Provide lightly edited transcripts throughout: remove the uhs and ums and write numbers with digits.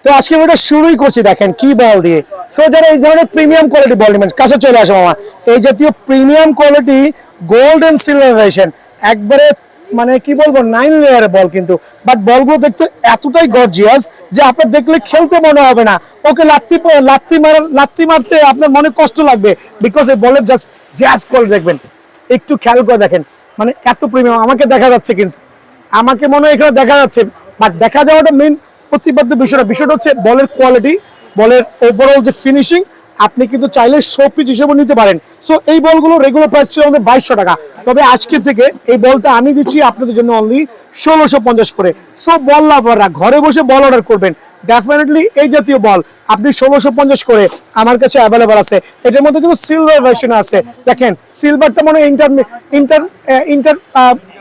তো আজকে ভিডিও শুরুই করছি দেখেন কি বল দিয়ে। সো যারা এই ধরনের প্রিমিয়াম কোয়ালিটি বল নেবেন কাছে চলে আসো মামা। এই জাতীয় premium quality gold and silver variation একবারে মানে কি বলবো 9 লেয়ারের বল, কিন্তু বাট বলগুলো দেখতে এতটাই গর্জিয়াস যে আপনার দেখলে খেলতে মনে হবে না। ওকে লাত্তি মারতে আপনার মনে কষ্ট লাগবে, বিকজ এই বলের জাস্ট জ্যাজ কোয়ালিটি দেখবেন, একটু খেয়াল করে দেখেন, মানে এত প্রিমিয়াম। আমাকে দেখা যাচ্ছে, কিন্তু আমাকে মনে হয় এখানে দেখা যাচ্ছে, বাট দেখা যাওয়াটা মেইন প্রতিপাদ্য বিষয়টা হচ্ছে বলের কোয়ালিটি, বলের ওভারঅল যে ফিনিশিং। আপনি কিন্তু চাইলে শো পিস হিসেবে নিতে পারেন। সো এই বলগুলো রেগুলার প্রাইস ছিল আমাদের 2200 টাকা, তবে আজকে থেকে এই বলটা আমি দিচ্ছি আপনাদের জন্য অনলি 1650 করে। সো বল লাভাররা ঘরে বসে বল অর্ডার করবেন, ডেফিনেটলি এই জাতীয় বল আপনি 1650 করে আমার কাছে অ্যাভেলেবল আছে। এটার মধ্যে কিন্তু সিলভার ভার্সন আছে। দেখেন সিলভারটা মানে ইন্টার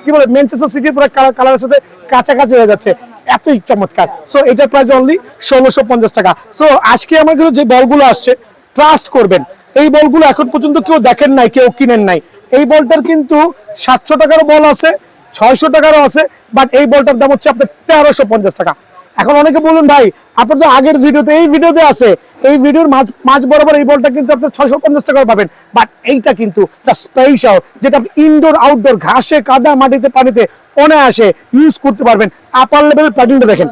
কি বলে ম্যানচেস্টার সিটির পুরো কালারের সাথে কাছাকাছি হয়ে যাচ্ছে, এতই চমৎকার। সো এটার প্রাইস অনলি 1650 টাকা। সো আজকে আমার কাছে যে বলগুলো আসছে ট্রাস্ট করবেন, এই বলগুলো এখন পর্যন্ত কেউ দেখেন নাই, কেউ কিনেন নাই। এই বলটার কিন্তু 700 টাকারও বল আছে, 600 টাকারও আছে, বাট এই বলটার দাম হচ্ছে আপনার 1350 টাকা। এখন অনেকে বলুন ভাই আপনার তো আগের ভিডিওতে এই ভিডিওতে আছে, এই ভিডিওর মাঝ বরাবর এই বলটা কিন্তু আপনার 650 টাকায় পাবেন, বাট এইটা কিন্তু স্পেশাল, যেটা আপনি ইনডোর আউটডোর ঘাসে কাদা মাটিতে পানিতে অনায়াসে ইউজ করতে পারবেন। আপার লেভেলের প্যাটার্নটা দেখেন,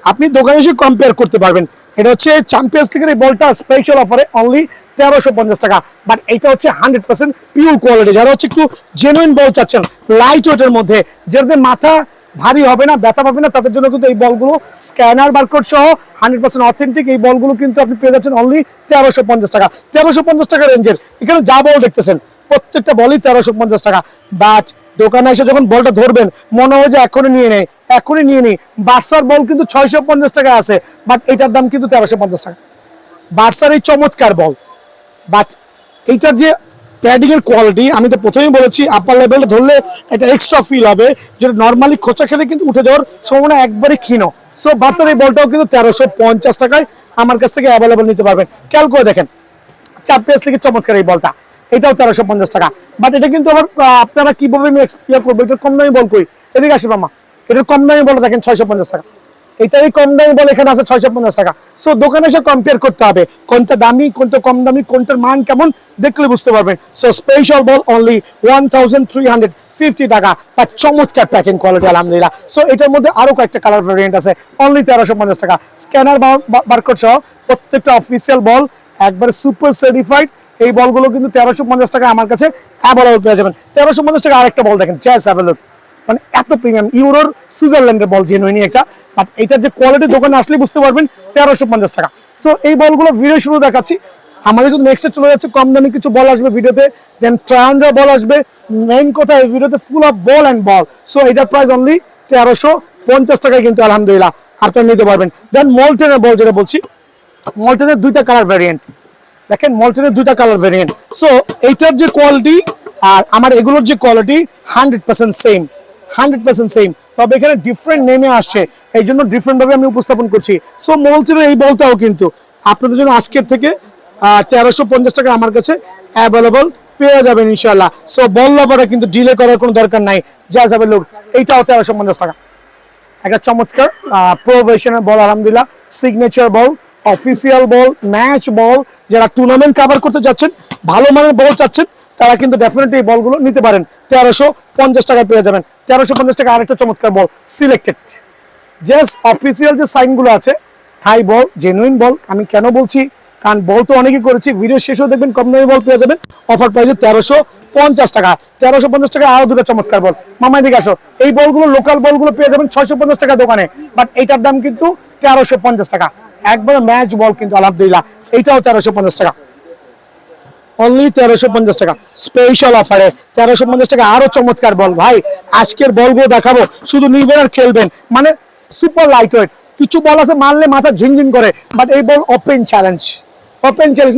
আপনি দোকানে এসে কম্পেয়ার করতে পারবেন। এটা হচ্ছে চ্যাম্পিয়ন্স লিগের এই বলটা স্পেশাল অফারে অনলি 1350 টাকা, বাট এটা হচ্ছে 100% পিওর কোয়ালিটি। যারা হচ্ছে একটু জেনুইন বল চাচ্ছেন লাইট ওয়েটের মধ্যে, যাদের মাথা ভারী হবে না, ব্যথা পাবে না, তাদের জন্য কিন্তু এই বলগুলো স্ক্যানার বারকোড সহ 100% অথেন্টিক এই বলগুলো কিন্তু আপনি পেয়ে যাচ্ছেন অনলি 1350 টাকা। 1350 টাকা রেঞ্জের এখানে যা বল দেখতেছেন প্রত্যেকটা বলই 1350 টাকা। বাট দোকানে এসে যখন বলটা ধরবেন মনে হয় যে এখনই নিয়ে নেই। বার্সার বল কিন্তু 650 টাকা আছে, বাট এটার দাম কিন্তু 1350 টাকা। বার্সার এই চমৎকার বল, বাট এইটার যে প্যাডিং এর কোয়ালিটি আমি তো প্রথমেই বলেছি, আপার লেভেলে ধরলে এটা এক্সট্রা ফিল হবে, যেটা নর্মালি খোঁচা খেলে কিন্তু উঠে যাওয়ার সম্ভাবনা একবারে ক্ষীণ। সো বার্সার এই বলটাও কিন্তু 1350 টাকায় আমার কাছ থেকে অ্যাভেলেবল নিতে পারবেন। খেয়াল করে দেখেন চ্যাম্পিয়ন্স লিগের চমৎকার এই বলটা, এটাও 1350 টাকা। বাট এটা কিন্তু আবার আপনারা কিভাবে আমি এক্সপ্লেয়ার করবো, এটা কম দামি বল কই, এদিকে আসে মামা, এটার কম দামি বল দেখেন 650 টাকা, এটাই কম দামি বল এখানে আছে 650 টাকা। সো দোকানে এসে কম্পেয়ার করতে হবে কোনটা দামি কোনটা কম দামি, কোনটার মান কেমন দেখলে বুঝতে পারবেন। সো স্পেশাল বল অনলি 1350 টাকা, বাট চমৎকার প্যাটার্ন কোয়ালিটি আলহামদুলিল্লাহ। সো এটার মধ্যে আরো কয়েকটা কালার ভেরিয়েন্ট আছে অনলি 1350 টাকা। স্ক্যানার বারকোড সহ প্রত্যেকটা অফিসিয়াল বল একবারে সুপার সার্টিফাইড। এই বলগুলো কিন্তু 1350 টাকা আমার কাছে অ্যাভেলেবল পেয়ে যাবেন। 1350 টাকা আরেকটা বল দেখেন জ্যাজ অ্যাভেলেবল, মানে এত প্রিমিয়াম ইউরোর সুইজারল্যান্ডের বল জেনুইনি একটা, বাট এটার যে কোয়ালিটি দোকানে আসলে বুঝতে পারবেন 1350 টাকা। সো এই বলগুলো ভিডিও শুরু দেখাচ্ছি, আমাদের কিন্তু নেক্সটে চলে যাচ্ছে কম দামি কিছু বল আসবে ভিডিওতে, দেন ট্রায়ান্ডার বল আসবে। মেইন কথা এই ভিডিওতে full of ball and ball. So এটার প্রাইস অনলি 1350 টাকায় কিন্তু আলহামদুলিল্লাহ আপনারা নিতে পারবেন। দেন মল্টেনের বল যেটা বলছি, মল্টেনের দুইটা কালার ভ্যারিয়েন্ট দেখেন, মল্টেনের দুইটা কালার ভ্যারিয়েন্ট। সো এইটার যে কোয়ালিটি আর আমার এগুলোর যে কোয়ালিটি 100% সেম, 100% সেম, তবে এখানে ডিফারেন্ট নেমে আসছে, এই জন্য ডিফারেন্ট ভাবে আমি উপস্থাপন করছি। সো মল্টেনের এই বলটাও কিন্তু আপনাদের জন্য আজকের থেকে 1350 টাকা আমার কাছে অ্যাভেলেবল পেয়ে যাবেন ইনশাআল্লাহ। সো বল লাভাররা কিন্তু ডিলে করার কোনো দরকার নাই, যা যাবে লোক। এইটাও 1350 টাকা, একটা চমৎকার প্রোভেশনের বল আলহামদুলিল্লাহ, সিগনেচার বল, অফিসিয়াল বল, ম্যাচ বল। যারা টুর্নামেন্ট কভার করতে যাচ্ছেন, ভালো মানের বল চাচ্ছেন, তারা কিন্তু ডেফিনেটলি এই বলগুলো নিতে পারেন। 1350 টাকায় পেয়ে যাবেন। 1350 টাকা আরেকটা চমৎকার বল সিলেক্টেড, জাস্ট অফিসিয়াল যে সাইনগুলো আছে, থাই বল, জেনুইন বল। আমি কেন বলছি, কারণ বল তো অনেকেই করেছি, ভিডিও শেষেও দেখবেন কম দামি বল পেয়ে যাবেন অফার প্রাইসে 1350 টাকা। 1350 টাকা আরো দুটো চমৎকার বল। মামা এদিকে আসো, এই বলগুলো লোকাল বলগুলো পেয়ে যাবেন 650 টাকা দোকানে, বাট এইটার দাম কিন্তু 1350 টাকা, একবারে ম্যাচ বল কিন্তু আলহামদুলিল্লাহ। এইটাও 1350 টাকা, অনলি 1350 টাকা স্পেশাল অফারে। 1350 টাকা আরো চমৎকার বল। ভাই আজকের বলগুলো দেখাবো, শুধু নিবেন আর খেলবেন, মানে সুপার লাইট ওয়েট। কিছু বল আছে মারলে মাথা ঝিনঝিন করে, বাট এই বল ওপেন চ্যালেঞ্জ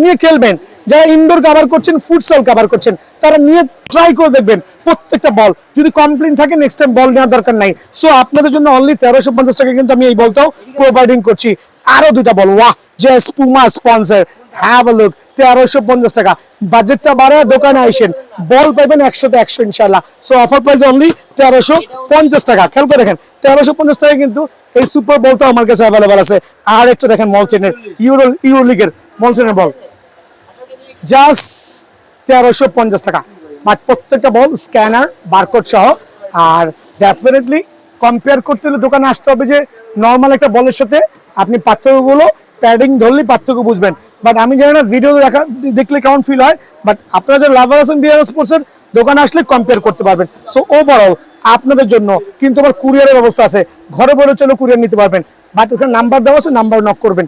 নিয়ে খেলবেন। যারা ইনডোর কভার করছেন, ফুটসল কভার করছেন, তারা নিয়ে ট্রাই করে দেখবেন প্রত্যেকটা বল। যদি কমপ্লেন থাকে নেক্সট টাইম বল নেওয়ার দরকার নাই। সো আপনাদের জন্য অনলি 1350 টাকা কিন্তু আমি এই বলটাও প্রোভাইডিং করছি। আরো দুইটা বল, ওয়াহ, just Puma sponsor, have a look. 1350 টাকা। বাজেটটা বাড়ে দোকানে আইসেন, বল পাইবেন 100 তে 100 ইনশাআল্লাহ। সো অফার প্রাইস অনলি 1350 টাকা। খেয়াল করে দেখেন 1350 টাকা কিন্তু এই সুপার বলটা আমার কাছে অ্যাভেলেবল আছে। আর একটা দেখেন মলচেনের ইউরো লিগের মলচেনের বল, জাস্ট 1350 টাকা। বাট প্রত্যেকটা বল স্ক্যানার বারকোড সহ। আর ডেফিনেটলি কম্পেয়ার করতে হলে দোকানে আসতে হবে, যে নর্মাল একটা বলের সাথে আপনি পার্থক্যগুলো প্যাডিং ধরলেই পার্থক্য বুঝবেন। বাট আমি জানি না ভিডিও দেখলে কেমন ফিল হয়, বাট আপনারা যে লাভার আছেন বিআর স্পোর্টসের দোকানে আসলে কম্পেয়ার করতে পারবেন। সো ওভারঅল আপনাদের জন্য কিন্তু আবার কুরিয়ারের ব্যবস্থা আছে, ঘরে বলে চলো কুরিয়ার নিতে পারবেন। বাট ওখানে নাম্বার দেওয়া আছে, নাম্বার নক করবেন।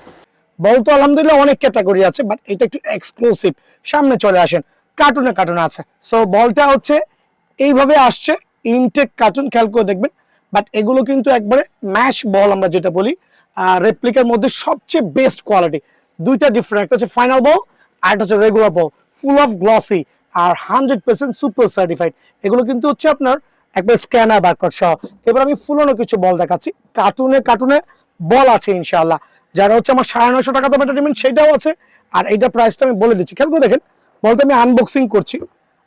বল তো আলহামদুলিল্লাহ অনেক ক্যাটাগরি আছে, বাট এটা একটু এক্সক্লুসিভ। সামনে চলে আসেন, কার্টুনে আছে। সো বলটা হচ্ছে এইভাবে আসছে, ইনটেক কার্টুন, খেয়াল করে দেখবেন। বাট এগুলো কিন্তু একবারে ম্যাশ বল আমরা যেটা বলি, রেপ্লিকার মধ্যে সবচেয়ে বেস্ট কোয়ালিটি। দুইটা ডিফারেন্ট, একটা হচ্ছে ফাইনাল বল আর একটা হচ্ছে regular ball, full of glossy আর 100% সুপার সার্টিফাইড। এগুলো কিন্তু হচ্ছে আপনার একবার স্ক্যানার বারকোড সহ। এবার আমি ফুলানো কিছু বল দেখাচ্ছি, কার্টুনে বল আছে ইনশাআল্লাহ। যারা হচ্ছে আমার 950 টাকা দাম এটা নেবেন সেটাও আছে। আর এইটা প্রাইসটা আমি বলে দিচ্ছি, খেয়াল করে দেখেন। বলটা আমি আনবক্সিং করছি,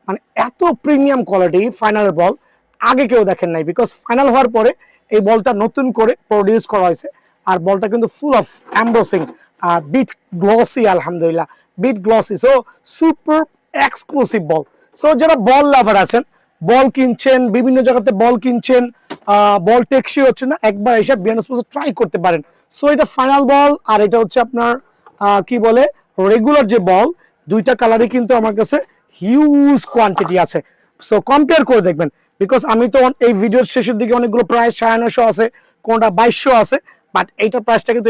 মানে এত প্রিমিয়াম কোয়ালিটি ফাইনাল বল আগে কেউ দেখেন নাই, বিকজ ফাইনাল হওয়ার পরে এই বলটা নতুন করে প্রডিউস করা হয়েছে। আর বলটা কিন্তু ফুল অফ এমবোসিং আর বিট গ্লসি, আলহামদুলিল্লাহ bit glossy. So super exclusive ball. So যারা বল লাভার আছেন, বল কিনছেন, বিভিন্ন জায়গাতে বল কিনছেন, বল টেকসই হচ্ছে না, একবার এসে বিয়ার স্পোর্টস ট্রাই করতে পারেন। সো এটা ফাইনাল বল আর এটা হচ্ছে আপনার কি বলে রেগুলার যে বল, দুইটা কালারই কিন্তু আমার কাছে হিউজ কোয়ান্টিটি আছে। সো কম্পেয়ার করে দেখবেন, বিকজ আমি তো এই ভিডিওর শেষের দিকে অনেকগুলো প্রাইস 950 আছে, কোনটা 2200 আছে। বাট এইটার প্রাইসটা কিন্তু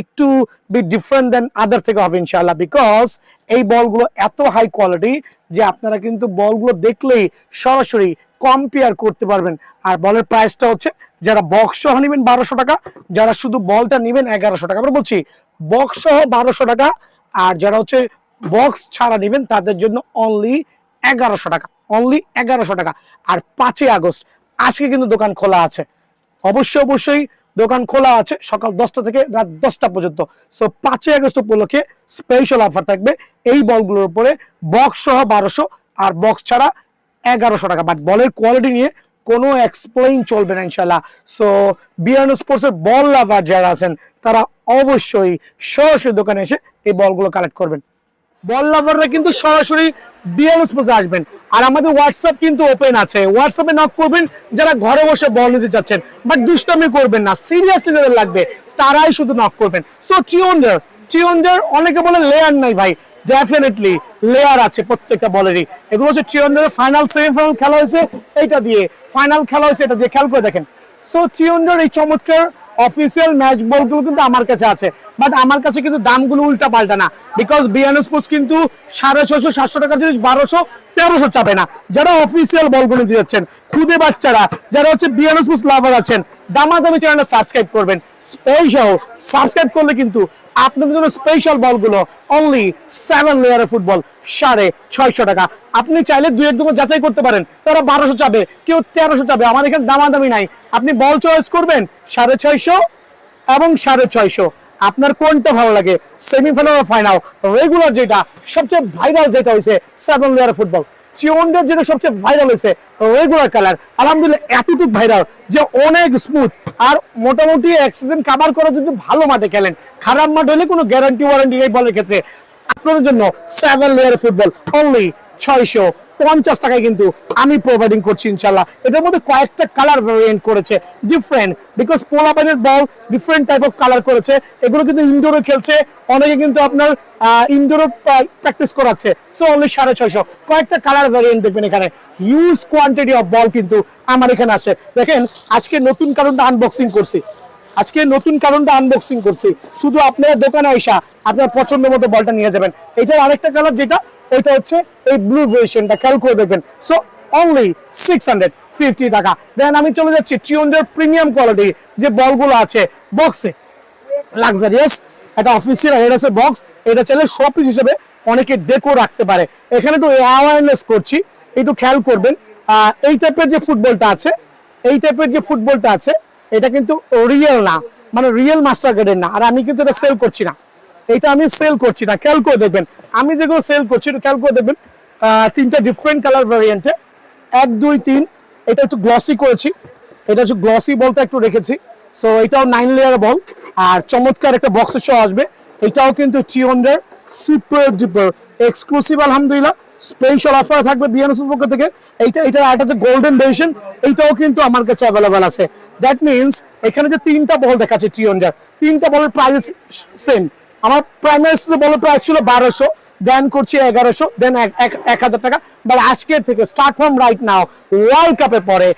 একটু বি ডিফারেন্ট দেন আদার থেকে হবে ইনশাআল্লাহ, বিকজ এই বলগুলো এত হাই কোয়ালিটি যে আপনারা কিন্তু বলগুলো দেখলেই সরাসরি কম্পেয়ার করতে পারবেন। আর বলের প্রাইসটা হচ্ছে, যারা বক্স সহ নেবেন 1200 টাকা, যারা শুধু বলটা নেবেন 1100 টাকা। আমরা বলছি বক্স সহ 1200 টাকা, আর যারা হচ্ছে বক্স ছাড়া নেবেন তাদের জন্য অনলি 1100 টাকা, অনলি 1100 টাকা। আর 5ই আগস্ট আজকে কিন্তু দোকান খোলা আছে, অবশ্যই দোকান খোলা আছে সকাল 10টা থেকে রাত 10টা পর্যন্ত। সো 5ই আগস্ট উপলক্ষে স্পেশাল অফার থাকবে এই বলগুলোর উপরে, বক্স সহ 1200 আর বক্স ছাড়া 1100 টাকা। বাট বলের কোয়ালিটি নিয়ে কোনো এক্সপ্লেইন চলবে না ইনশাআল্লাহ। সো বিআর স্পোর্টসের বল লাভার যারা আছেন তারা অবশ্যই সরাসরি দোকানে এসে এই বলগুলো কালেক্ট করবেন। বল লাভাররা কিন্তু সরাসরি বিআর স্পোর্টসে আসবেন। আর আমাদের হোয়াটসঅ্যাপ কিন্তু ওপেন আছে, হোয়াটসঅ্যাপে নক করবেন যারা ঘরে বসে বল নিতে চাচ্ছেন, বাট দুষ্টামি করবেন না, সিরিয়াসলি যাদের লাগবে তারাই শুধু নক করবেন। সো ট্রিওন্ডার অনেকে বলে লেয়ার নাই ভাই, ডেফিনেটলি লেয়ার আছে প্রত্যেকটা বলেরই। এগুলো হচ্ছে ট্রিওন্ডারের ফাইনাল সেমিফাইনাল খেলা হয়েছে এইটা দিয়ে, ফাইনাল খেলা হয়েছে এটা দিয়ে, খেয়াল করে দেখেন। সো ট্রিওন্ডার এই চমৎকার অফিসিয়াল ম্যাচ বলগুলো কিন্তু আমার কাছে আছে, বাট আমার কাছে কিন্তু দামগুলো উল্টা পাল্টা না, বিকজ বিআর স্পোর্টস কিন্তু 650 700 টাকার জিনিস 1200 1300 চাপে না। যারা অফিসিয়াল বলগুলো দিয়ে যাচ্ছেন, খুদে বাচ্চারা যারা হচ্ছে বিআর স্পোর্টস লাভার আছেন, দামাদামি চ্যানেলটা সাবস্ক্রাইব করবেন। স্পেশাল সাবস্ক্রাইব করলে কিন্তু আপনাদের জন্য স্পেশাল বলগুলো অনলি 7 লেয়ারের ফুটবল 650 টাকা। আপনি চাইলে দুই এক দোকান যাচাই করতে পারেন, তারা 1200 চাবে, কেউ 1300 চাবে, আমার এখানে দামাদামি নাই। আপনি বল চয়েস করবেন 650 এবং 650, আপনার কোনটা ভালো লাগে, সেমিফাইনাল ও ফাইনাল, রেগুলার যেটা সবচেয়ে ভাইরাল যেটা হয়েছে 7 লেয়ারের ফুটবল, চিওন্ডার যেটা সবচেয়ে ভাইরাল হয়েছে রেগুলার কালার, আলহামদুলিল্লাহ এতটুকু ভাইরাল যে অনেক স্মুথ। আর মোটামুটি এক সিজন কভার করে যদি ভালো মাঠে খেলেন, খারাপ মাঠ হলে কোনো গ্যারান্টি ওয়ারেন্টি নেই বলের ক্ষেত্রে। আপনাদের জন্য 7 লেয়ার ফুটবল অনলি 650 টাকায় কিন্তু আমি প্রোভাইডিং করছি ইনশাআল্লাহ। এটার মধ্যে কয়েকটা কালার ভেরিয়েন্ট করেছে ডিফারেন্ট, বিকজ পোলাপাইনের ball different type of colour করেছে। এগুলো কিন্তু ইনডোরে খেলছে, অনেকে কিন্তু আপনার ইনডোরে প্র্যাকটিস করাচ্ছে। সো অনলি 650, কয়েকটা কালার ভেরিয়েন্ট দেখবেন এখানে, হিউজ কোয়ান্টিটি অফ বল কিন্তু আমার এখানে আছে। দেখেন আজকে নতুন কারণটা আনবক্সিং করছি, শুধু আপনার দোকানে আইসা আপনার পছন্দ মতো বলটা নিয়ে যাবেন। এটার আরেকটা কালার যেটা ওইটা হচ্ছে এই ব্লু ভেরিয়েশনটা, খেয়াল করে দেখবেন। সো অনলি 650 টাকা। দেন আমি চলে যাচ্ছি ট্রিওন্ডার প্রিমিয়াম কোয়ালিটি যে বলগুলো আছে বক্সে, লাক্সারিয়াস একটা অফিসিয়াল এডাসের বক্স। এটা চাইলে শোপিস হিসেবে অনেকে ডেকো রাখতে পারে। এখানে একটু অ্যাওয়ারনেস করছি, একটু খেয়াল করবেন। এই টাইপের যে ফুটবলটা আছে এটা কিন্তু রিয়েল না, মানে রিয়েল মাস্টার গ্রেডের না। আর আমি কিন্তু এটা সেল করছি না, এটা আমি সেল করছি না, খেয়াল করে দেখবেন আমি যেগুলো সেল করছি একটু খেয়াল করে দেখবেন, তিনটা ডিফারেন্ট কালার ভ্যারিয়েন্টে 1 2 3। এটা একটু গ্লসি করেছি, এটা হচ্ছে গ্লসি বলতে একটু রেখেছি। সো এটাও 9 লেয়ার বল, আর চমৎকার একটা বক্সের সহ আসবে। এটাও কিন্তু টিওন্ডার সুপার ডুপার এক্সক্লুসিভ আলহামদুলিল্লাহ, স্পেশাল অফার থাকবে বিএনএস পক্ষ থেকে। এটা একটা যে গোল্ডেন ভেরিয়েশন, এইটাও কিন্তু আমার কাছে অ্যাভেলেবল আছে। দ্যাট মিনস এখানে যে তিনটা বল দেখাচ্ছে টিওন্ডার, তিনটা বলের প্রাইস সেম। আমার প্রাইমারি বলের প্রাইস ছিল 1200, দেন করছি 1100, দেন 1000 টাকা। বাট আজকের থেকে start from right now world কাপের পরে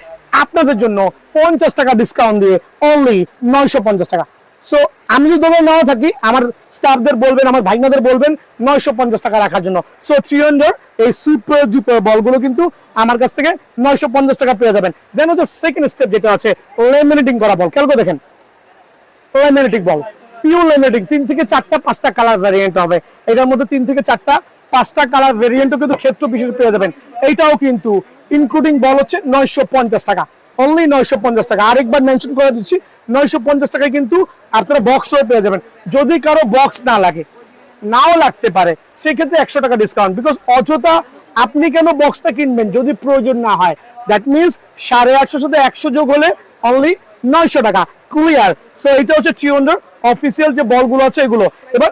আপনাদের জন্য 50 টাকা ডিসকাউন্ট দিয়ে অনলি 950 টাকা। সো আমি যদি দোকানে নাও থাকি, আমার স্টাফদের বলবেন, আমার ভাইনাদের বলবেন 950 টাকা রাখার জন্য। সো টিওন্ডার এই সুপার ডুপার বলগুলো কিন্তু আমার কাছ থেকে 950 টাকা পেয়ে যাবেন। দেন হচ্ছে সেকেন্ড স্টেপ যেটা আছে লেমিনেটিং করা বল, খেয়াল করে দেখেন লেমিনেটিং বল, পিওর লেমিনেটিং 3 থেকে 4টা 5টা কালার ভ্যারিয়েন্ট হবে। এটার মধ্যে 3 থেকে 4টা 5টা কালার ভ্যারিয়েন্টও কিন্তু ক্ষেত্র বিশেষ পেয়ে যাবেন। এইটাও কিন্তু ইনক্লুডিং বল হচ্ছে 950 টাকা, অনলি 950 টাকা। আরেকবার মেনশন করে দিচ্ছি 950 টাকায় কিন্তু আপনারা বক্সও পেয়ে যাবেন। যদি কারো বক্স না লাগে, নাও লাগতে পারে, সেক্ষেত্রে 100 টাকা ডিসকাউন্ট। বিকজ অযথা আপনি কেন বক্সটা কিনবেন যদি প্রয়োজন না হয়। দ্যাট মিনস 850 সাথে 100 যোগ হলে অনলি 900 টাকা, ক্লিয়ার। সো এটা হচ্ছে টিওন্ডার অফিসিয়াল যে বলগুলো আছে এগুলো। এবার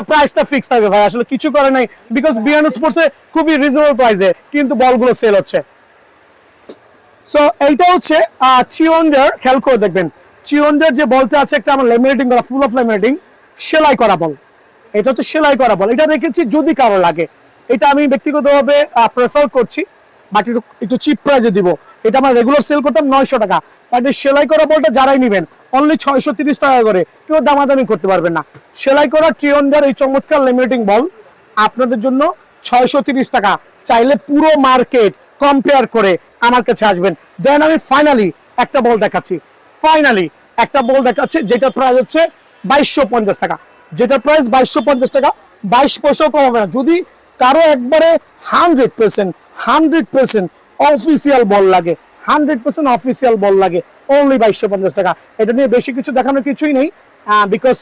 প্রাইসটা ফিক্স থাকবে ভাই, আসলে কিছু করে নাই, বিকজ বিয়ান স্পোর্টসে খুবই রিজনেবল প্রাইসে কিন্তু বলগুলো সেল হচ্ছে। সো এইটা হচ্ছে টিওন্ডার, খেয়াল করে দেখবেন টিওন্ডার যে বলটা আছে একটা আমার লেমিনেটিং করা, ফুল অফ লেমিনেটিং, সেলাই করা বল। এটা হচ্ছে সেলাই করা বল, এটা রেখেছি যদি কারো লাগে। এটা আমি ব্যক্তিগতভাবে প্রেফার করছি, বাট একটু চিপ প্রাইসে দিব। এটা আমার রেগুলার সেল করতাম 900 টাকা, বাট এই সেলাই করা বলটা যারাই নেবেন অনলি 630 টাকা করে, কেউ দামাদামি করতে পারবেন না। সেলাই করা টিওন্ডার এই চমৎকার লেমিনেটিং বল আপনাদের জন্য 630 টাকা। চাইলে পুরো মার্কেট কম্পেয়ার করে আমার কাছে আসবেন। দেন আমি ফাইনালি একটা বল দেখাচ্ছি, যেটা প্রাইস হচ্ছে 2250 টাকা, যেটা প্রাইস 2250 টাকা, 22 পয়সাও কম হবে না। যদি কারো একবারে 100% অফিসিয়াল বল লাগে, 100% অফিসিয়াল বল লাগে, অনলি 2250 টাকা। এটা নিয়ে বেশি কিছু দেখানোর কিছুই নেই, বিকজ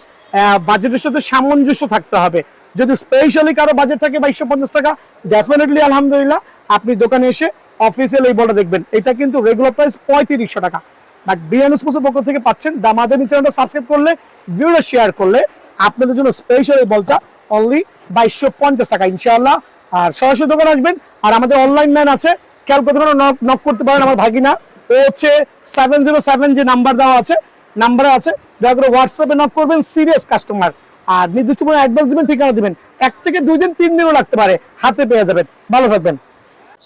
বাজেটের সাথে সামঞ্জস্য থাকতে হবে। যদি স্পেশালি কারো বাজেট থাকে 2250 টাকা, ডেফিনেটলি আলহামদুলিল্লাহ আপনি দোকানে এসে অফিসিয়াল এই বলটা দেখবেন। এটা কিন্তু রেগুলার প্রাইস 3500 টাকা, বাট বিএন স্পোর্টসের পক্ষ থেকে পাচ্ছেন। দামাদামি চ্যানেলটা সাবস্ক্রাইব করলে, ভিডিওটা শেয়ার করলে আপনাদের জন্য স্পেশাল এই বলটা অনলি 2250 টাকা ইনশাআল্লাহ। আর সরাসরি দোকানে আসবেন। আর আমাদের অনলাইন ম্যান আছে, খেয়াল করতে পারেন, নক করতে পারেন। আমার ভাগিনা ও হচ্ছে 707 যে নাম্বার দেওয়া আছে, নাম্বারে আছে, দয়া করে হোয়াটসঅ্যাপে নক করবেন, সিরিয়াস কাস্টমার। আর নির্দিষ্ট কোনো অ্যাডভান্স দিবেন, ঠিকানা দিবেন, 1 থেকে 2 দিন 3 দিনও লাগতে পারে, হাতে পেয়ে যাবেন। ভালো থাকবেন।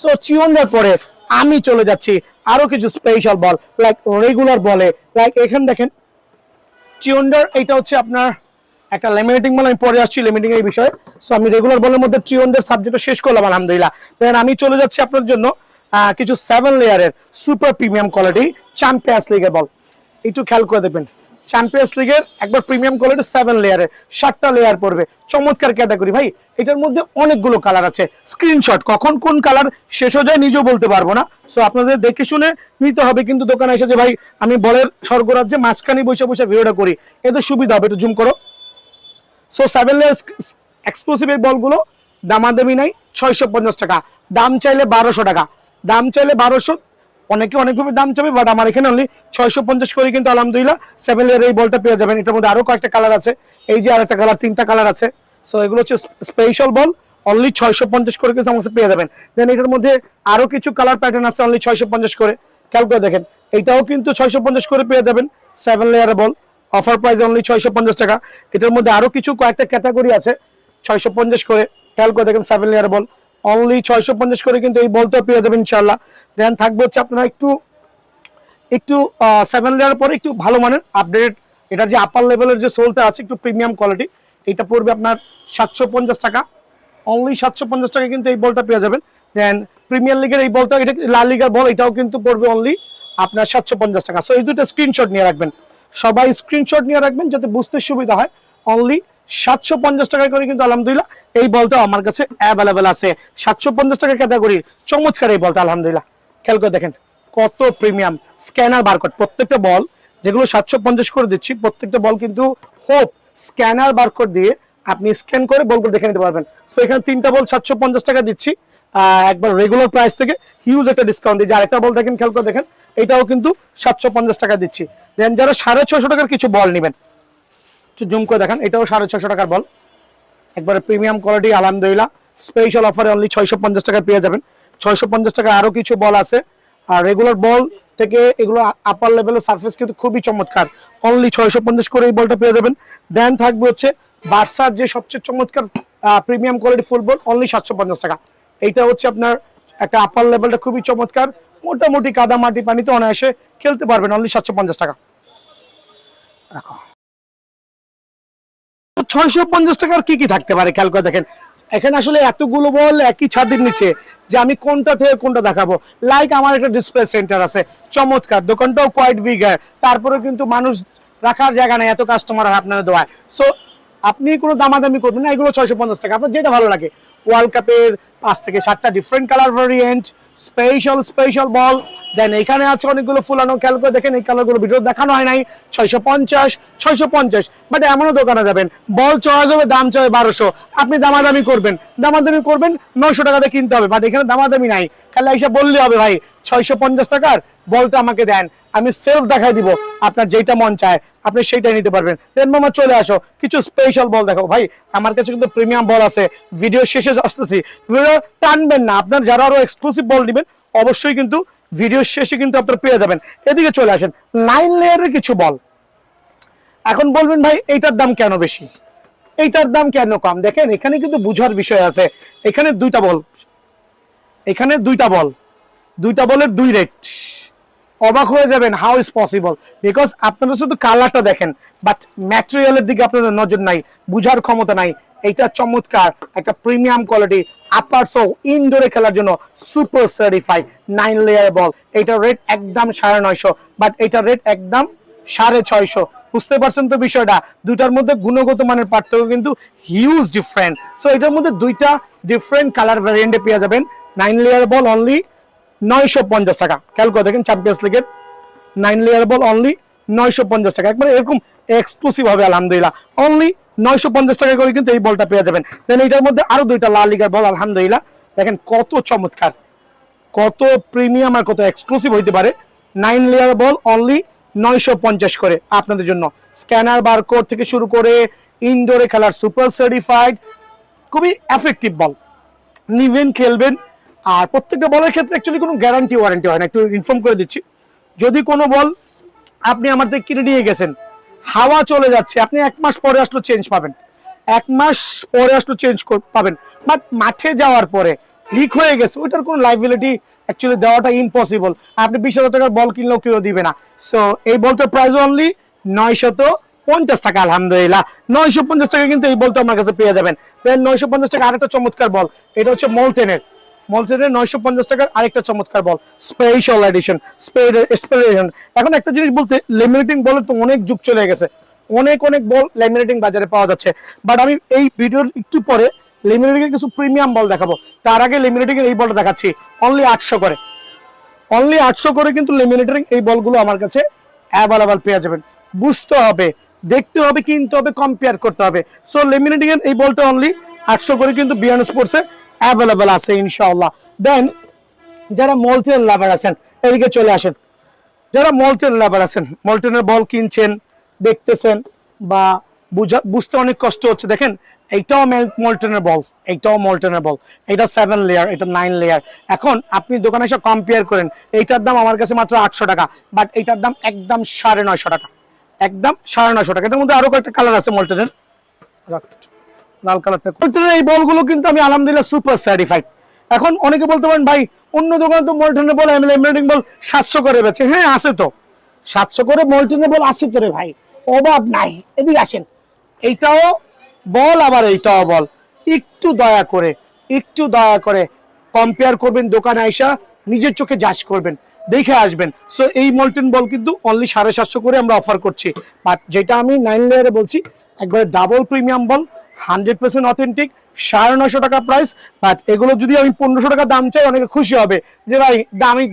সো টিওন্ডার পরে আমি চলে যাচ্ছি আরো কিছু স্পেশাল বল, লাইক রেগুলার বলে, লাইক এখানে দেখেন টিওন্ডার, এটা হচ্ছে আপনার একটা লেমিনেটিং বল। আমি পরে আসছি লেমিনেটিং এর বিষয়ে। সো আমি রেগুলার বলের মধ্যে টিওন্ডার সাবজেক্টটা শেষ করলাম আলহামদুলিল্লাহ। দেন আমি চলে যাচ্ছি আপনার জন্য কিছু 7 লেয়ারের সুপার প্রিমিয়াম কোয়ালিটি চ্যাম্পিয়ন্স লিগের বল। একটু খেয়াল করে দেখবেন, চ্যাম্পিয়ন্স লিগের একবার প্রিমিয়াম কোয়ালিটি 7 লেয়ারের, 7টা লেয়ার পড়বে, চমৎকার ক্যাটাগরি ভাই। এটার মধ্যে অনেকগুলো কালার আছে, স্ক্রিনশট কখন কোন কালার শেষ হয়ে যায় নিজেও বলতে পারবো না। সো আপনাদের দেখে শুনে নিতে হবে, কিন্তু দোকানে এসে যে ভাই আমি বলের স্বর্গরাজ্যে মাঝখানে বসে বসে ভিডিওটা করি, এতে সুবিধা হবে। একটু জুম করো। সো 7 লেয়ার এক্সক্লুসিভ এই বলগুলো দামাদামি নাই, 650 টাকা, দাম চাইলে 1200 টাকা, দাম চাইলে 1200। অনেকে অনেকভাবে দাম চাবে, বাট আমার এখানে অনলি 650 করে কিন্তু আলহামদুলিল্লাহ 7 লেয়ার এই বলটা পেয়ে যাবেন। এটার মধ্যে আরো কয়েকটা কালার আছে, এই যে আরেকটা কালার, 3টা কালার আছে। সো এগুলো হচ্ছে স্পেশাল বল, অনলি 650 করে কিন্তু আমার কাছে পেয়ে যাবেন। দেন এটার মধ্যে আরো কিছু কালার প্যাটার্ন আছে, অনলি 650 করে। খেয়াল করে দেখেন, এটাও কিন্তু 650 করে পেয়ে যাবেন, 7 লেয়ারের বল, অফার প্রাইস অনলি 650 টাকা। এটার মধ্যে আরো কিছু কয়েকটা ক্যাটাগরি আছে 650 করে। খেয়াল করে দেখেন 7 লেয়ার বল অনলি 650 করে কিন্তু এই বলটা পেয়ে যাবেন ইনশাআল্লাহ। দেন থাকবে হচ্ছে আপনারা একটু 7 লেয়ার পরে একটু ভালো মানের আপডেট, এটার যে আপার লেভেলের যে সোলটা আছে একটু প্রিমিয়াম কোয়ালিটি, এটা পড়বে আপনার 750 টাকা, অনলি 750 টাকা কিন্তু এই বলটা পেয়ে যাবেন। দেন প্রিমিয়ার লিগের এই বলটা, এটা লা লিগার বল, এটাও কিন্তু পড়বে অনলি আপনার 750 টাকা। সো এই দুটো স্ক্রিনশট নিয়ে রাখবেন, সবাই স্ক্রিনশট নিয়ে রাখবেন যাতে বুঝতে সুবিধা হয়। অনলি 750 টাকা করে কিন্তু আলহামদুলিল্লাহ এই বলটা আমার কাছে অ্যাভেলেবেল আছে। 750 টাকা ক্যাটাগরির চমৎকার এই বলটা আলহামদুলিল্লাহ। খেয়াল করে দেখেন কত প্রিমিয়াম, স্ক্যানার বারকোড, প্রত্যেকটা বল যেগুলো 750 করে দিচ্ছি, প্রত্যেকটা বল কিন্তু হোপ স্ক্যানার বারকোড দিয়ে আপনি স্ক্যান করে বলগুলো দেখে নিতে পারবেন। সো এখানে 3টা বল 750 টাকা দিচ্ছি একবার রেগুলার প্রাইস থেকে হিউজ একটা ডিসকাউন্ট দিচ্ছি। আরেকটা বল দেখেন, খেয়াল করে দেখেন, এটাও কিন্তু 750 টাকা দিচ্ছি। দেন যারা 650 টাকার কিছু বল নেবেন, একটু জুম করে দেখেন, এটাও 650 টাকার বল, একবারে প্রিমিয়াম কোয়ালিটি আলহামদুলিল্লাহ। স্পেশাল অফারে অনলি 650 টাকা পেয়ে যাবেন। 650 টাকা আরো কিছু বল আছে, আর রেগুলার বল থেকে এগুলো আপার লেভেলের সারফেস কিন্তু খুবই চমৎকার, অনলি 650 করে এই বলটা পেয়ে যাবেন। দেন থাকবে হচ্ছে বার্সার যে সবচেয়ে চমৎকার প্রিমিয়াম কোয়ালিটি ফুল বল, অনলি 750 টাকা। এইটা হচ্ছে আপনার একটা আপার লেভেলটা খুবই চমৎকার, মোটামুটি কাদা মাটি পানিতে অনায়াসে খেলতে পারবেন, অনলি 750 টাকা। 650 টাকার কি কি থাকতে পারে খেয়াল করে দেখেন, এখানে আসলে এতগুলো বল একই ছাদের নিচে যে আমি কোনটা থেকে কোনটা দেখাবো। লাইক আমার একটা ডিসপ্লে সেন্টার আছে চমৎকার, দোকানটাও কোয়াইট বিগ, তারপরে কিন্তু মানুষ রাখার জায়গা নেই, এত কাস্টমার আপনাদের দোয়ায়। সো আপনি কোনো দামাদামি করবেন না, এগুলো 650 টাকা, আপনার যেটা ভালো লাগে। ওয়ার্ল্ড কাপের 5 থেকে 7টা ডিফারেন্ট কালার ভেরিয়েন্ট, স্পেশাল বল। দেন এখানে আছে অনেকগুলো ফুলানো, খেয়াল করে দেখেন এই কালারগুলো ভিডিও দেখানো হয় নাই। 650 বাট এমনও দোকানে যাবেন বল চড়া যাবে, দাম চড়ে 1200, আপনি দামাদামি করবেন 900 টাকাতে কিনতে হবে, বাট এখানে দামাদামি নাই। খালি এসে বললে হবে ভাই 650 টাকার বলটা আমাকে দেন, আমি সেলফ দেখাই দিব, আপনার যেটা মন চায় আপনি সেইটাই নিতে পারবেন। দেন মামা চলে আসো, কিছু স্পেশাল বল দেখো ভাই, আমার কাছে কিন্তু প্রিমিয়াম বল আছে, ভিডিও শেষে আসতেছি, ভিডিও টানবেন না। আপনার যারা আরো এক্সক্লুসিভ বল নেবেন অবশ্যই কিন্তু ভিডিও শেষে কিন্তু আপনারা পেয়ে যাবেন। এদিকে চলে আসেন, 9 লেয়ারের কিছু বল। এখন বলবেন ভাই এইটার দাম কেন বেশি, এইটার দাম কেন কম? দেখেন এখানে কিন্তু বুঝার বিষয় আছে। এখানে দুইটা বল, এখানে দুইটা বলের দুই রেট, অবাক হয়ে যাবেন হাউ ইজ পসিবল, বিকজ আপনারা শুধু কালারটা দেখেন বাট ম্যাটেরিয়ালের দিকে আপনাদের নজর নাই, বুঝার ক্ষমতা নাই। এইটা চমৎকার একটা প্রিমিয়াম কোয়ালিটি আপার সো ইনডোরে খেলার জন্য সুপার সার্টিফাইড 9 লেয়ার বল। এইটার রেট একদম 950, বাট এইটার রেট একদম 650। বুঝতে পারছেন তো বিষয়টা, দুইটার মধ্যে গুণগত মানের পার্থক্য কিন্তু হিউজ ডিফারেন্ট। সো এটার মধ্যে দুইটা ডিফারেন্ট কালার ভ্যারিয়েন্টে পেয়ে যাবেন। 9 লেয়ার বল অনলি 950 টাকা। খেয়াল করে দেখেন চ্যাম্পিয়ন্স লিগের 9 লেয়ার বল অনলি 950 টাকা, একবার এরকম এক্সক্লুসিভ হবে আলহামদুলিল্লাহ, অনলি 950 টাকা করে কিন্তু এই বলটা পেয়ে যাবেন। দেন এটার মধ্যে আরো দুইটা লা লিগার বল, আলহামদুলিল্লাহ দেখেন কত চমৎকার, কত প্রিমিয়াম আর কত এক্সক্লুসিভ হইতে পারে। 9 লেয়ার বল অনলি 950 করে আপনাদের জন্য। স্ক্যানার বারকোড থেকে শুরু করে ইনডোরে খেলার সুপার সার্টিফাইড, খুবই এফেক্টিভ বল, নিবেন খেলবেন। আর প্রত্যেকটা বলের ক্ষেত্রে অ্যাকচুয়ালি কোনো গ্যারান্টি ওয়ারেন্টি হয় না, একটু ইনফর্ম করে দিচ্ছি। যদি কোনো বল আপনি আমার থেকে কিনে নিয়ে গেছেন, হাওয়া চলে যাচ্ছে, আপনি 1 মাস পরে আসলো চেঞ্জ পাবেন, 1 মাস পরে আসলো চেঞ্জ পাবেন, বাট মাঠে যাওয়ার পরে লিক হয়ে গেছে, ওইটার কোনো লাইবিলিটি অ্যাকচুয়ালি দেওয়াটা ইম্পসিবল। আপনি 20,000 টাকার বল কিনলেও কেউ দিবে না। সো এই বলটার প্রাইস অনলি 950 টাকা, আলহামদুলিল্লাহ 950 টাকা কিন্তু এই বলটা আমার কাছে পেয়ে যাবেন। দেন 950 টাকা আরেকটা চমৎকার বল, এটা হচ্ছে মলটেনের 950 টাকার আরেকটা চমৎকার বল, স্পেশাল এডিশন স্পেশাল। এখন একটা জিনিস বলতে, লেমিনেটিং বলের তো অনেক যুগ চলে গেছে, অনেক বল লেমিনেটিং বাজারে পাওয়া যাচ্ছে, বাট আমি এই ভিডিওর একটু পরে লেমিনেটিং এর কিছু প্রিমিয়াম বল দেখাবো। তার আগে লেমিনেটিং এর এই বলটা দেখাচ্ছি অনলি 800 করে, অনলি 800 করে কিন্তু লেমিনেটিং এই বলগুলো আমার কাছে অ্যাভেলেবল পেয়ে যাবেন। বুঝতে হবে, দেখতে হবে, কিনতে হবে, কম্পেয়ার করতে হবে। সো লেমিনেটিং এর এই বলটা অনলি 800 করে কিন্তু বিয়ান স্পোর্টসে অ্যাভেলেবল আছে ইনশাআল্লাহ। দেন যারা মলটেন লাভার আছেন এদিকে চলে আসেন, যারা মলটেন লাভার আছেন, মলটেনের বল কিনছেন, দেখতেছেন বা বুঝতে অনেক কষ্ট হচ্ছে, দেখেন এইটাও মলটেনের বল, এইটাও মলটেনের বল, এটা 7 লেয়ার, এটা 9 লেয়ার। এখন আপনি দোকানে এসে কম্পেয়ার করেন, এইটার দাম আমার কাছে মাত্র 800 টাকা, বাট এইটার দাম একদম 950 টাকা, একদম 950 টাকা। এটার মধ্যে আরো কয়েকটা কালার আছে মলটেনের, লাল কালারটা। মলটেনের এই বলগুলো কিন্তু আমি আলহামদুলিল্লাহ সুপার সার্টিফাইড। এখন অনেকে বলতে পারেন ভাই অন্য দোকানে তো মলটেনের বল লেমিনেটিং বল 700 করে বেচে। হ্যাঁ আছে তো, 700 করে মলটেনের বল আছে তো রে ভাই, অভাব নাই। এদিকে আসেন, এইটাও বল আবার এইটাও বল, একটু দয়া করে কম্পেয়ার করবেন, দোকানে আইসা নিজের চোখে যাচ করবেন, দেখে আসবেন। সো এই মলটেন বল কিন্তু অনলি 750 করে আমরা অফার করছি, বাট যেটা আমি 9 লেয়ারে বলছি একবারে ডাবল প্রিমিয়াম বল, 100% অথেন্টিক, 950 টাকা প্রাইস। বাট এগুলো যদি আমি 1500 টাকা দাম চাই অনেকে খুশি হবে যে ভাই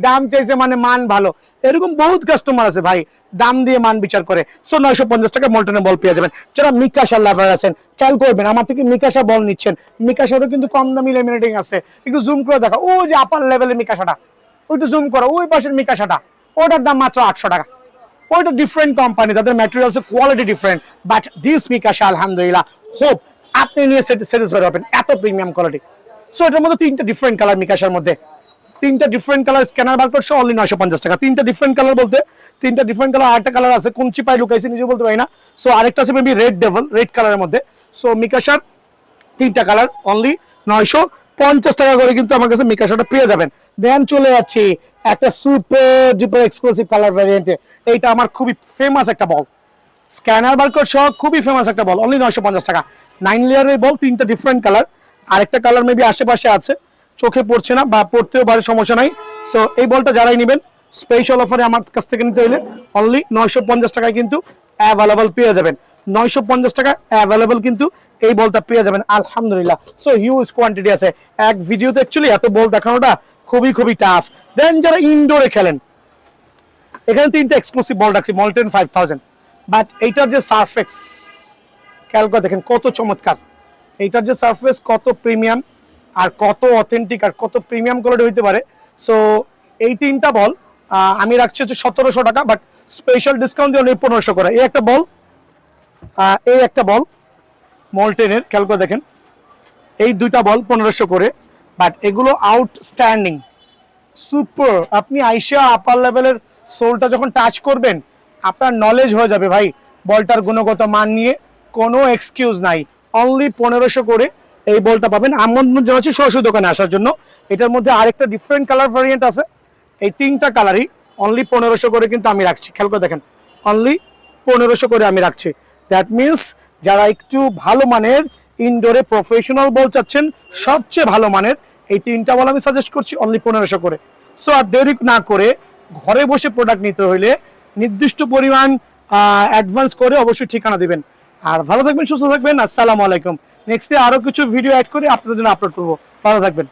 দাম চাইছে মানে মান ভালো, এরকম বহুত কাস্টমার আছে ভাই, দাম দিয়ে মান বিচার করে। সো 950 টাকা মল্টনের বল পেয়ে যাবেন। যারা মিকাশা লাভার আছেন খেয়াল করবেন, আমার থেকে মিকাশা বল নিচ্ছেন, মিকাশারও কিন্তু কম দামি লেমিনেটিং আছে। একটু জুম করে দেখো, ওই যে আপার লেভেলের মিকাশাটা, ওইটা জুম করো, ওই পাশের মিকাশাটা, ওটার দাম মাত্র 800 টাকা। ওইটা ডিফারেন্ট কোম্পানি, তাদের materials quality different, but this Mikasa আলহামদুলিল্লাহ হোপ আপনি নিয়ে স্যাটিসফাইড হবেন, এত প্রিমিয়াম কোয়ালিটি। সো এটার মধ্যে 3টা ডিফারেন্ট কালার, মিকাশার মধ্যে 3টা ডিফারেন্ট কালার, স্ক্যানার বার করছে অনলি 950 টাকা। 3টা ডিফারেন্ট কালার বলতে 3টা ডিফারেন্ট কালার, আরেকটা কালার আছে কোন চিপায় লুকাইছে নিজে বলতে পারি না। সো আরেকটা আছে মেবি রেড ডেভেল, রেড কালারের মধ্যে। সো মিকাশার 3টা কালার অনলি 950 টাকা করে কিন্তু আমার কাছে মিকাশাটা পেয়ে যাবেন। দেন চলে যাচ্ছি একটা সুপার ডুপার এক্সক্লুসিভ কালার ভ্যারিয়েন্টে। এইটা আমার খুবই ফেমাস একটা বল, স্ক্যানার বারকোড সহ খুবই ফেমাস একটা বল, অনলি 950 টাকা। 9 লেয়ারের বল, 3টা ডিফারেন্ট কালার, আরেকটা কালার মেবি আশেপাশে আছে, চোখে পড়ছে না বা পড়তেও পারে, সমস্যা নাই। সো এই বলটা যারাই নেবেন স্পেশাল অফারে আমার কাছ থেকে নিতে হলে অনলি 950 টাকায় কিন্তু অ্যাভেলেবল পেয়ে যাবেন। 950 টাকা অ্যাভেলেবল কিন্তু এই বলটা পেয়ে যাবেন আলহামদুলিল্লাহ। সো হিউজ কোয়ান্টিটি আছে, এক ভিডিওতে অ্যাকচুয়ালি এত বল দেখানোটা খুবই খুবই টাফ। দেন যারা ইনডোরে খেলেন, এখানে 3টা এক্সক্লুসিভ বল রাখছি মল্টেন 5000, বাট এইটার যে সারফেস খেয়াল করে দেখেন কত চমৎকার, এইটার যে সারফেস কত প্রিমিয়াম আর কত অথেন্টিক আর কত প্রিমিয়াম কোয়ালিটি হইতে পারে। সো এই 3টা বল আমি রাখছি হচ্ছে 1700 টাকা, বাট স্পেশাল ডিসকাউন্ট দিয়ে 1500 করে। এই একটা বল, এই একটা বল মল্টেনের, খেয়াল করে দেখেন এই 2টা বল 1500 করে, বাট এগুলো আউটস্ট্যান্ডিং সুপার। আপনি আইসা আপার লেভেলের সোলটা যখন টাচ করবেন আপনার নলেজ হয়ে যাবে ভাই বলটার গুণগত মান নিয়ে, কোনো এক্সকিউজ নাই। অনলি 1500 করে এই বলটা পাবেন। আমন্ত্রণ জানাচ্ছি সরাসরি দোকানে আসার জন্য। এটার মধ্যে আরেকটা ডিফারেন্ট কালার ভ্যারিয়েন্ট আছে, এই 3টা কালারই অনলি 1500 করে কিন্তু আমি রাখছি। খেয়াল করে দেখেন অনলি 1500 করে আমি রাখছি। দ্যাট মিনস যারা একটু ভালো মানের ইনডোরে প্রফেশনাল বল চাচ্ছেন, সবচেয়ে ভালো মানের এই 3টা বল আমি সাজেস্ট করছি অনলি 1500 করে। সো আর দেরি না করে ঘরে বসে প্রোডাক্ট নিতে হইলে নির্দিষ্ট পরিমাণ অ্যাডভান্স করে অবশ্যই ঠিকানা দিবেন। আর ভালো থাকবেন, সুস্থ থাকবেন। আসসালামু আলাইকুম। নেক্সটে আরো কিছু ভিডিও অ্যাড করে আপনাদের জন্য আপলোড করবো। ভালো থাকবেন।